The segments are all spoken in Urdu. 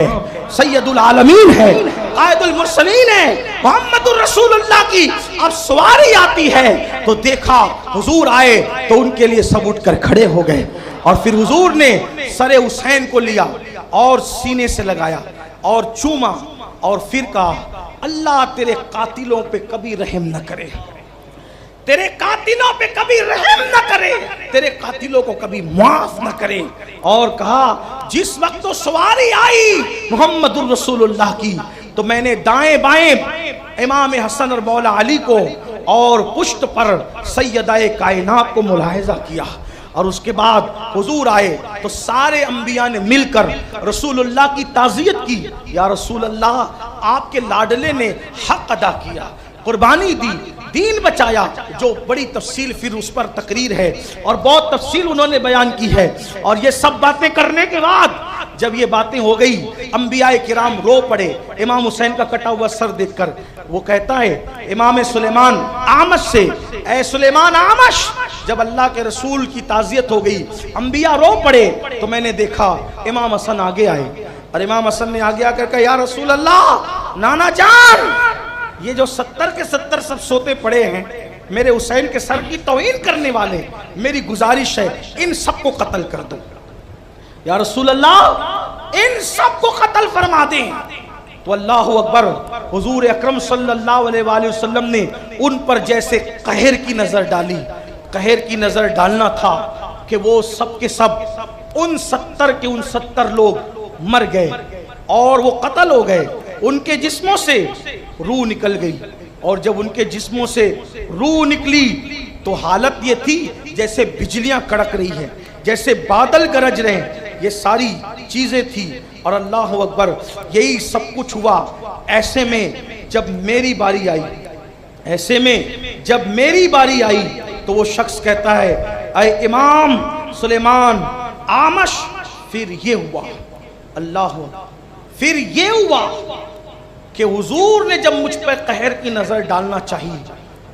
سید العالمین ہے، قائد المرسلین ہے، محمد الرسول اللہ کی اب سواری آتی ہے تو دیکھا حضور آئے تو ان کے لیے سب اٹھ کر کھڑے ہو گئے، اور پھر حضور نے سر حسین کو لیا اور سینے سے لگایا اور چوما، اور پھر کہا اللہ تیرے قاتلوں پہ کبھی رحم نہ کرے، تیرے قاتلوں پہ کبھی رحم نہ کرے، تیرے قاتلوں کو کبھی معاف نہ کرے، اور کہا جس وقت تو سواری آئی محمد الرسول اللہ کی تو میں نے دائیں بائیں امام حسن اور مولا علی کو اور پشت پر سیدہ کائنات کو ملاحظہ کیا، اور اس کے بعد حضور آئے تو سارے انبیاء نے مل کر رسول اللہ کی تعزیت کی، یا رسول اللہ آپ کے لاڈلے نے حق ادا کیا، قربانی دی، دین بچایا، جو بڑی تفصیل پھر اس پر تقریر ہے اور بہت تفصیل انہوں نے بیان کی ہے۔ اور یہ سب باتیں کرنے کے بعد جب یہ باتیں ہو گئی انبیاء کرام رو پڑے امام حسین کا کٹا ہوا سر دیکھ کر۔ وہ کہتا ہے امام سلیمان اعمش سے، اے سلیمان اعمش، جب اللہ کے رسول کی تعزیت ہو گئی انبیاء رو پڑے تو میں نے دیکھا امام حسن آگے آئے، اور امام حسن نے آگے آ کر کہا یا رسول اللہ، نانا جان، یہ جو 70 کے 70 سب سوتے پڑے ہیں میرے حسین کے سر کی توہین کرنے والے، میری گزارش ہے ان سب کو قتل کر دو، یا رسول اللہ ان سب کو قتل فرما دیں۔ تو اللہ اکبر، حضور اکرم صلی اللہ علیہ وآلہ وسلم نے ان پر جیسے قہر کی نظر ڈالی، قہر کی نظر ڈالنا تھا کہ وہ سب کے سب ان 70 کے ان 70 لوگ مر گئے اور وہ قتل ہو گئے، ان کے جسموں سے روح نکل گئی، اور جب ان کے جسموں سے روح نکلی تو حالت یہ تھی جیسے بجلیاں کڑک رہی ہیں، جیسے بادل گرج رہے ہیں، یہ ساری چیزیں تھی۔ اور اللہ اکبر، یہی سب کچھ ہوا۔ ایسے میں جب میری باری آئی، ایسے میں جب میری باری آئی تو وہ شخص کہتا ہے اے امام سلیمان اعمش، پھر یہ ہوا، اللہ پھر یہ ہوا کہ حضور نے جب مجھ پر قہر کی نظر ڈالنا چاہی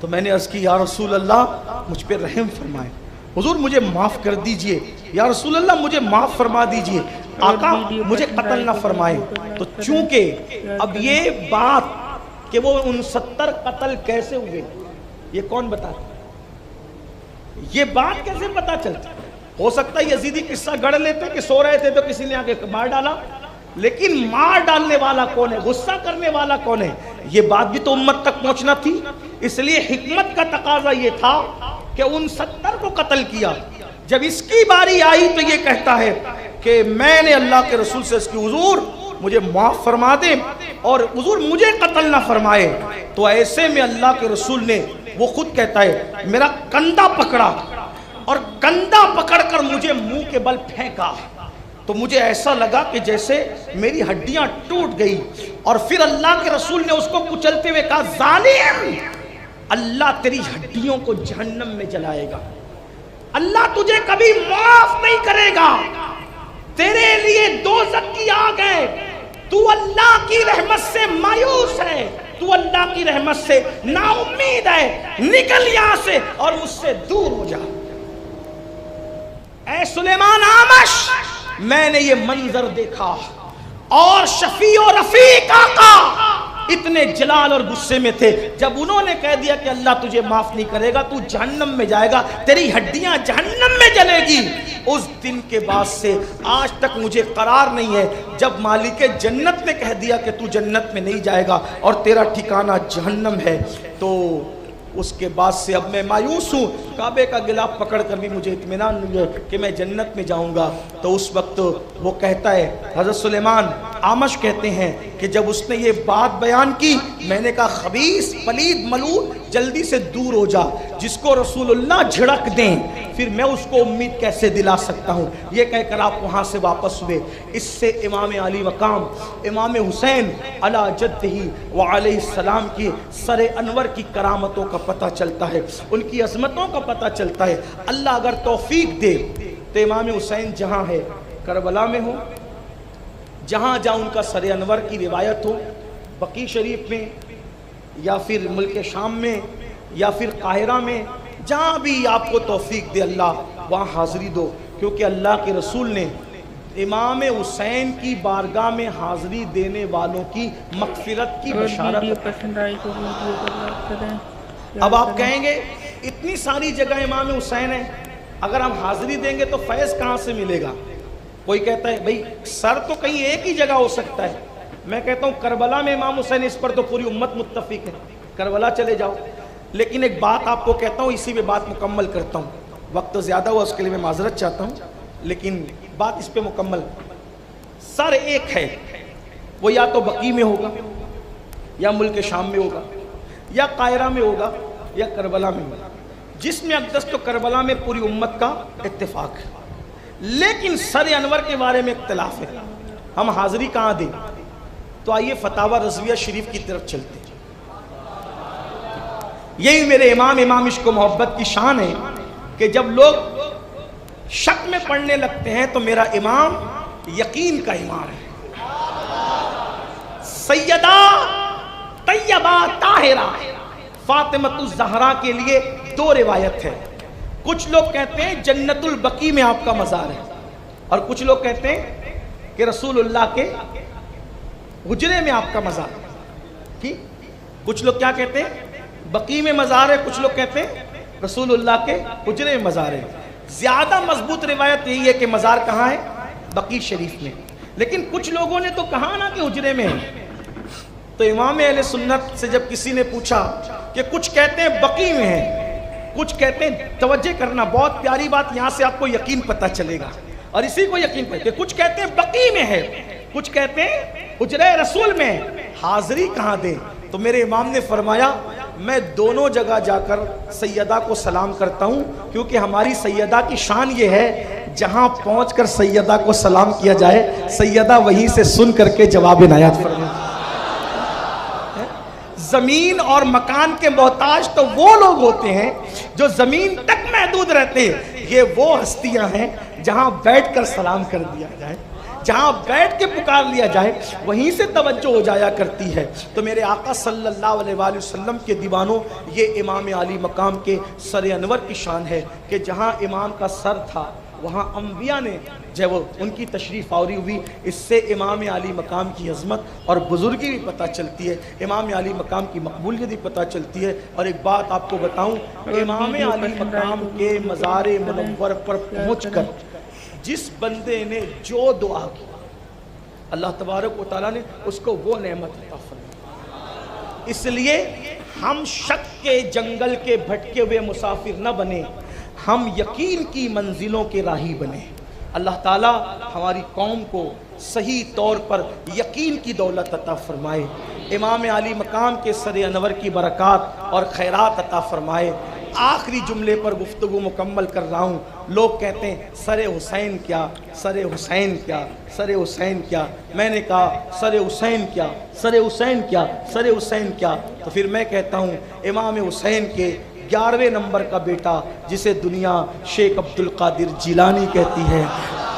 تو میں نے عرض کی یا رسول اللہ مجھ پہ رحم فرمائے، حضور مجھے معاف کر دیجئے، یا رسول اللہ مجھے معاف فرما دیجئے، آقا مجھے قتل نہ فرمائے۔ تو چونکہ اب یہ بات کہ وہ ان 70 قتل کیسے ہوئے یہ کون بتاتا، یہ بات کیسے پتا چلتی؟ ہو سکتا ہے یزیدی قصہ گڑھ لیتے کہ سو رہے تھے تو کسی نے آگے مار ڈالا، لیکن مار ڈالنے والا کون ہے، غصہ کرنے والا کون ہے، یہ بات بھی تو امت تک پہنچنا تھی۔ اس لیے حکمت کا تقاضا یہ تھا کہ ان 70 کو قتل کیا۔ جب اس کی باری آئی تو یہ کہتا ہے کہ میں نے اللہ کے رسول سے اس کی حضور مجھے معاف فرما دے اور حضور مجھے قتل نہ فرمائے۔ تو ایسے میں اللہ کے رسول نے، وہ خود کہتا ہے، میرا کندھا پکڑا اور کندھا پکڑ کر مجھے منہ کے بل پھینکا، تو مجھے ایسا لگا کہ جیسے میری ہڈیاں ٹوٹ گئی، اور پھر اللہ کے رسول نے اس کو کچلتے ہوئے کہا ظالم، اللہ تیری ہڈیوں کو جہنم میں جلائے گا، اللہ تجھے کبھی معاف نہیں کرے گا، تیرے لیے دوزخ کی آگ ہے، تو اللہ کی رحمت سے مایوس ہے، تو اللہ کی رحمت سے نا امید ہے، نکل یہاں سے اور مجھ سے دور ہو جا۔ اے سلیمان اعمش، میں نے یہ منظر دیکھا اور شفیع و رفیق آقا اتنے جلال اور غصے میں تھے، جب انہوں نے کہہ دیا کہ اللہ تجھے معاف نہیں کرے گا، تو جہنم میں جائے گا، تیری ہڈیاں جہنم میں جلے گی۔ اس دن کے بعد سے آج تک مجھے قرار نہیں ہے، جب مالک جنت نے کہہ دیا کہ تو جنت میں نہیں جائے گا اور تیرا ٹھکانہ جہنم ہے، تو اس کے بعد سے اب میں مایوس ہوں، کعبے کا غلاف پکڑ کر بھی مجھے اطمینان نہیں ہے کہ میں جنت میں جاؤں گا۔ تو اس وقت وہ کہتا ہے، حضرت سلیمان اعمش کہتے ہیں کہ جب اس نے یہ بات بیان کی، میں نے کہا خبیث، پلید، ملعون، جلدی سے دور ہو جا، جس کو رسول اللہ جھڑک دیں پھر میں اس کو امید کیسے دلا سکتا ہوں۔ یہ کہہ کر آپ وہاں سے واپس ہوئے۔ اس سے امام علی مقام امام حسین علی جدہ وعلیہ السلام کی سر انور کی کرامتوں کا پتہ چلتا ہے، ان کی عظمتوں کا پتہ چلتا ہے۔ اللہ اگر توفیق دے تو امام حسین جہاں ہے، کربلا میں ہو، جہاں جہاں ان کا سر انور کی روایت ہو، بقیع شریف میں یا پھر ملک شام میں یا پھر قاہرہ میں، جہاں بھی آپ کو توفیق دے اللہ وہاں حاضری دو، کیونکہ اللہ کے رسول نے امام حسین کی بارگاہ میں حاضری دینے والوں کی مغفرت کی بشارت۔ پسند آئی تو ویڈیو کو لائک کریں۔ اب آپ کہیں گے اتنی ساری جگہ امام حسین ہے، اگر ہم حاضری دیں گے تو فیض کہاں سے ملے گا؟ کوئی کہتا ہے بھئی سر تو کہیں ایک ہی جگہ ہو سکتا ہے۔ میں کہتا ہوں کربلا میں امام حسین، اس پر تو پوری امت متفق ہے، کربلا چلے جاؤ۔ لیکن ایک بات آپ کو کہتا ہوں، اسی پہ بات مکمل کرتا ہوں، وقت تو زیادہ ہوا، اس کے لیے میں معذرت چاہتا ہوں، لیکن بات اس پہ مکمل۔ سر ایک ہے، وہ یا تو بقیع میں ہوگا، یا ملک شام میں ہوگا، یا قاہرہ میں ہوگا، یا کربلا میں ہوگا۔ جس میں اقدس تو کربلا میں پوری امت کا اتفاق ہے، لیکن سر انور کے بارے میں اختلاف ہے، ہم حاضری کہاں دیں؟ تو آئیے فتاوی رضویہ شریف کی طرف چلتے ہیں۔ یہی میرے امام عشق و محبت کی شان ہے کہ جب لوگ شک میں پڑھنے لگتے ہیں تو میرا امام یقین کا امام ہے۔ سیدہ طیبہ طاہرہ فاطمہ الزہرا کے لیے دو روایت ہے۔ کچھ لوگ کہتے ہیں جنت البقیع میں آپ کا مزار ہے، اور کچھ لوگ کہتے ہیں کہ رسول اللہ کے حجرے میں آپ کا مزار ہے۔ کچھ لوگ کیا کہتے ہیں؟ بقیع میں مزار ہے، کچھ لوگ کہتے ہیں رسول اللہ کے حجرے میں مزار ہے۔ زیادہ مضبوط روایت یہی ہے کہ مزار کہاں ہے؟ بقیع شریف میں۔ لیکن کچھ لوگوں نے تو کہا نا کہ حجرے میں ہے، تو امام اہل سنت سے جب کسی نے پوچھا کہ کچھ کہتے ہیں بقیع میں ہے، کچھ کہتے ہیں، توجہ کرنا بہت پیاری بات، یہاں سے آپ کو یقین پتہ چلے گا، اور اسی کو یقین پتہ کہ کچھ کہتے ہیں بقیع میں ہے، کچھ کہتے ہیں حجرہ رسول میں، حاضری کہاں دیں؟ تو میرے امام نے فرمایا میں دونوں جگہ جا کر سیدہ کو سلام کرتا ہوں، کیونکہ ہماری سیدہ کی شان یہ ہے جہاں پہنچ کر سیدہ کو سلام کیا جائے، سیدہ وہیں سے سن کر کے جواب عنایت فرمائے۔ زمین اور مکان کے محتاج تو وہ لوگ ہوتے ہیں جو زمین تک محدود رہتے ہیں، یہ وہ ہستیاں ہیں جہاں بیٹھ کر سلام کر دیا جائے، جہاں بیٹھ کے پکار لیا جائے، وہیں سے توجہ ہو جایا کرتی ہے۔ تو میرے آقا صلی اللہ علیہ وآلہ وسلم کے دیوانوں، یہ امام علی مقام کے سر انور کی شان ہے کہ جہاں امام کا سر تھا وہاں انبیاء نے جب وہ ان کی تشریف آوری ہوئی۔ اس سے امام علی مقام کی عظمت اور بزرگی بھی پتہ چلتی ہے، امام علی مقام کی مقبولیت بھی پتہ چلتی ہے۔ اور ایک بات آپ کو بتاؤں، امام علی مقام کے مزار منور پر پہنچ کر جس بندے نے جو دعا کی، اللہ تبارک و تعالیٰ نے اس کو وہ نعمت عطا فرمائی۔ اس لیے ہم شک کے جنگل کے بھٹکے ہوئے مسافر نہ بنے، ہم یقین کی منزلوں کے راہی بنے۔ اللہ تعالیٰ ہماری قوم کو صحیح طور پر یقین کی دولت عطا فرمائے، امام علی مقام کے سر انور کی برکات اور خیرات عطا فرمائے۔ آخری جملے پر گفتگو مکمل کر رہا ہوں۔ لوگ کہتے ہیں سر حسین کیا، سر حسین کیا، سر حسین کیا؟ میں نے کہا سر حسین کیا، سر حسین کیا، سر حسین کیا؟ تو پھر میں کہتا ہوں امام حسین کے 11ویں نمبر کا بیٹا جسے دنیا شیخ عبد القادر جیلانی کہتی ہے،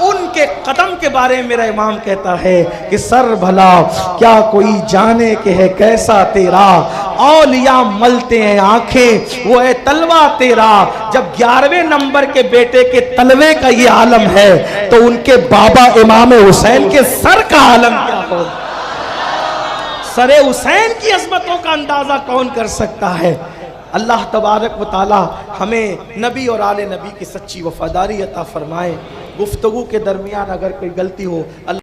ان کے قدم کے بارے میں میرا امام کہتا ہے کہ سر بھلا کیا کوئی جانے کہ ہے کیسا تیرا، اولیاء ملتے ہیں آنکھیں وہ ہے تلوہ تیرا۔ جب 11ویں نمبر کے بیٹے کے تلوے کا یہ عالم ہے تو ان کے بابا امام حسین کے سر کا عالم کیا ہو؟ سر حسین کی عظمتوں کا اندازہ کون کر سکتا ہے؟ اللہ تبارک و تعالی ہمیں نبی اور آل نبی کی سچی وفاداری عطا فرمائے۔ گفتگو کے درمیان اگر کوئی غلطی ہو اللہ